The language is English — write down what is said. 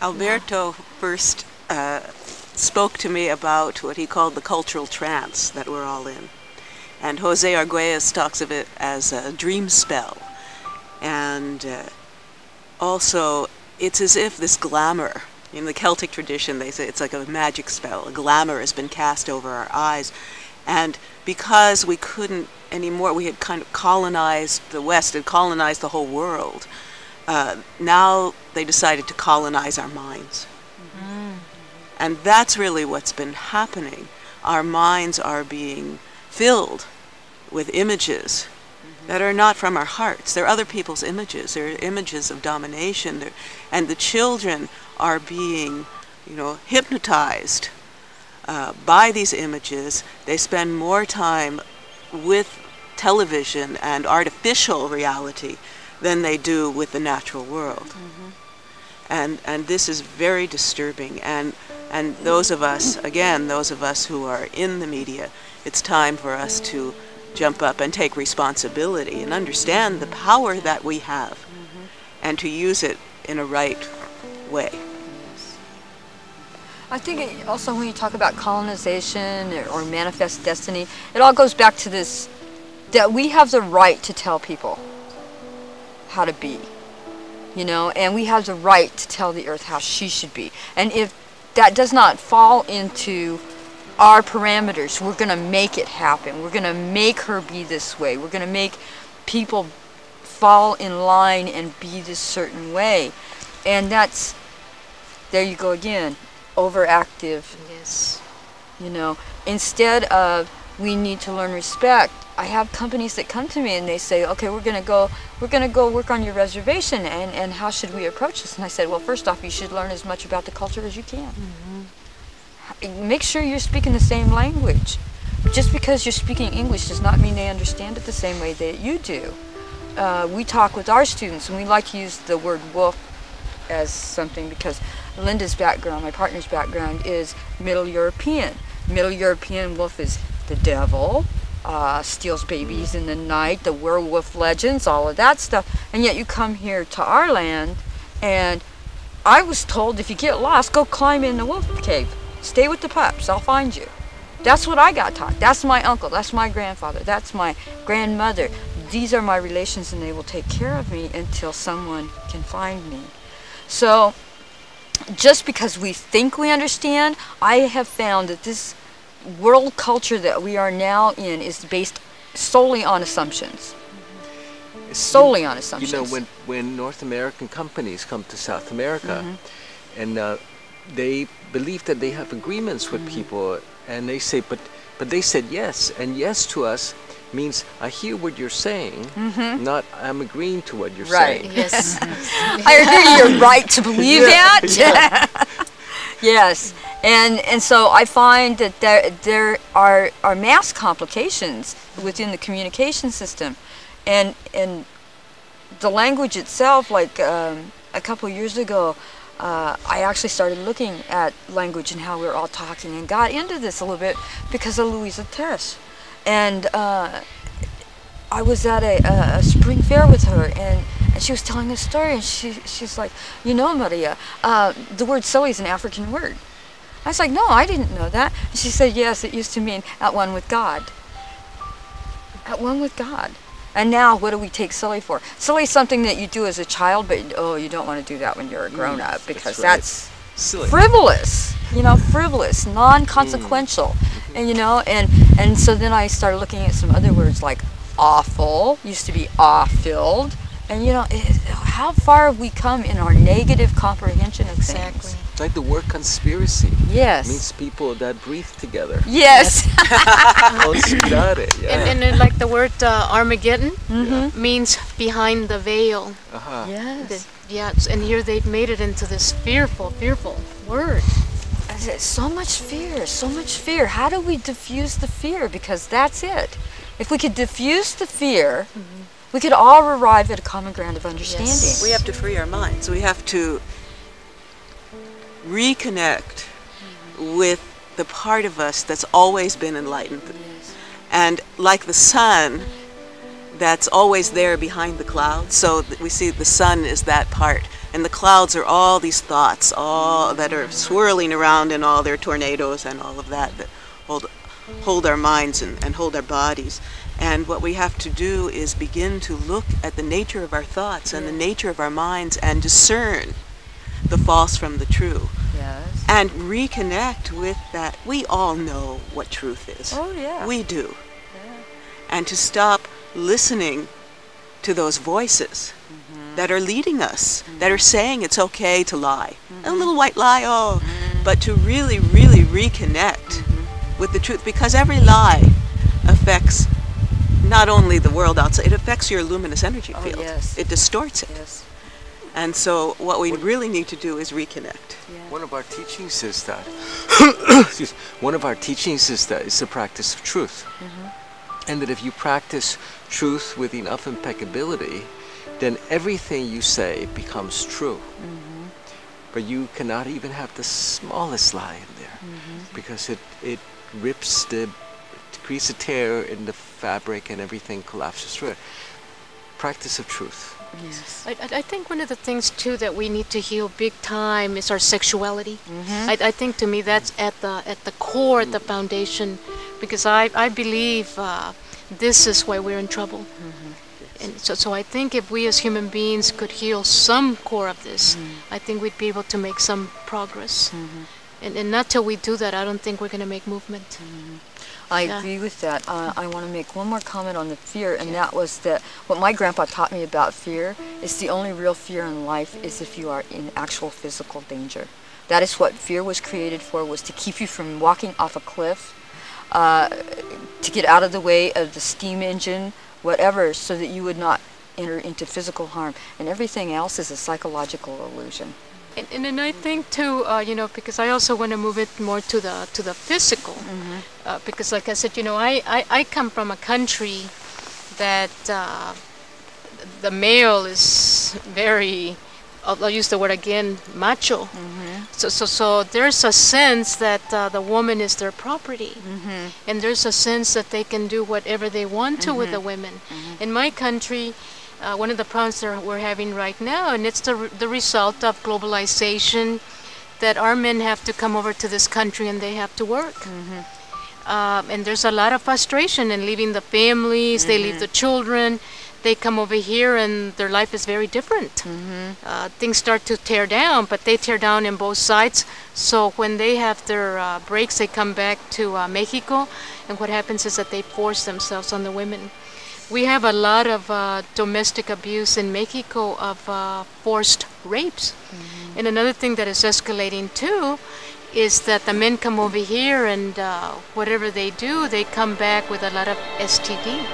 Alberto first spoke to me about what he called the cultural trance that we're all in. And Jose Arguelles talks of it as a dream spell. And also, it's as if this glamour, in the Celtic tradition, they say it's like a magic spell. A glamour has been cast over our eyes. And because we couldn't anymore, we had kind of colonized the West, had colonized the whole world. Now they decided to colonize our minds. And that's really what's been happening. Our minds are being filled with images that are not from our hearts. They're other people's images. They're images of domination. And the children are being, hypnotized by these images. They spend more time with television and artificial reality than they do with the natural world. And this is very disturbing. And those of us, again, those of us who are in the media, it's time for us to jump up and take responsibility and understand the power that we have and to use it in a right way. I think also when you talk about colonization or manifest destiny, it all goes back to this, that we have the right to tell people how to be, and we have the right to tell the earth how she should be. And if that does not fall into our parameters, we're going to make it happen. We're going to make her be this way. We're going to make people fall in line and be this certain way. And that's, there you go again, overactive. Yes. Instead of, we need to learn respect. I have companies that come to me and they say, okay, we're going to go work on your reservation, and how should we approach this? And I said, well, first off, you should learn as much about the culture as you can. Make sure you're speaking the same language. Just because you're speaking English does not mean they understand it the same way that you do. We talk with our students, and we like to use the word wolf as something because Linda's background, my partner's background, is Middle European. Middle European wolf is the devil, steals babies in the night, the werewolf legends, all of that stuff. And yet you come here to our land, and I was told if you get lost, go climb in the wolf cave. Stay with the pups, I'll find you. That's what I got taught. That's my uncle, that's my grandfather, that's my grandmother. These are my relations, and they will take care of me until someone can find me. So just because we think we understand, I have found that this world culture that we are now in is based solely on assumptions. Solely on assumptions. When North American companies come to South America, and they believe that they have agreements with people, and they say, but they said yes, and yes to us means I hear what you're saying, not I'm agreeing to what you're saying. Yes. I agree, you're right to believe that. Yes. And so I find that there are mass complications within the communication system, and the language itself. Like a couple years ago, I actually started looking at language and how we were all talking, and got into this a little bit because of Louisa Teres. And I was at a spring fair with her, and she was telling a story, and she's like, Maria, the word silly is an African word. I was like, no, I didn't know that. And she said, yes, it used to mean at one with God. At one with God. And now, what do we take silly for? Silly is something that you do as a child, but you don't want to do that when you're a grown-up, because that's silly. Frivolous. Frivolous, non-consequential. And so then I started looking at some other words like awful, used to be awe-filled. And how far have we come in our negative comprehension of things? It's like the word conspiracy. Yes. It means people that breathe together. Yes. Conspirare, yeah. And like the word Armageddon means behind the veil. Yes. And here they've made it into this fearful word. So much fear, so much fear. How do we diffuse the fear? Because that's it. If we could diffuse the fear, we could all arrive at a common ground of understanding. Yes. We have to free our minds. We have to reconnect with the part of us that's always been enlightened. And like the sun that's always there behind the clouds, so that we see the sun is that part And the clouds are all these thoughts, all that are swirling around in all their tornadoes and all of that hold our minds and hold our bodies. And what we have to do is begin to look at the nature of our thoughts and the nature of our minds and discern the false from the true. Yes. And reconnect with that. We all know what truth is. Oh, yeah. We do. Yeah. And to stop listening to those voices that are leading us, that are saying it's okay to lie. A little white lie, but to really, really reconnect with the truth, because every lie affects not only the world outside, it affects your luminous energy field. Yes. It distorts it. Yes. And so what we really need to do is reconnect. Yeah. One of our teachings is that, one of our teachings is that it's the practice of truth. And that if you practice truth with enough impeccability, then everything you say becomes true. But you cannot even have the smallest lie in there, because it rips it creates a tear in the fabric and everything collapses through it. Practice of truth. Yes. I think one of the things too that we need to heal big time is our sexuality. I think to me that's at the core, at the foundation, because I believe this is why we're in trouble. And so I think if we as human beings could heal some core of this, I think we'd be able to make some progress. And not till we do that, I don't think we're going to make movement. I agree with that. I want to make one more comment on the fear, and that was that what my grandpa taught me about fear is the only real fear in life is if you are in actual physical danger. That is what fear was created for, was to keep you from walking off a cliff, to get out of the way of the steam engine, whatever, so that you would not enter into physical harm. And everything else is a psychological illusion. And I think too, because I also want to move it more to the physical, because like I said, I come from a country that the male is very, I'll use the word again, macho. So there's a sense that the woman is their property, and there's a sense that they can do whatever they want to with the women. In my country, one of the problems that we're having right now, and it's the result of globalization, that our men have to come over to this country and they have to work. And there's a lot of frustration in leaving the families, they leave the children, they come over here and their life is very different. Things start to tear down, but they tear down in both sides. So when they have their breaks, they come back to Mexico, and what happens is that they force themselves on the women. We have a lot of domestic abuse in Mexico, of forced rapes. And another thing that is escalating too is that the men come over here and whatever they do, they come back with a lot of STD.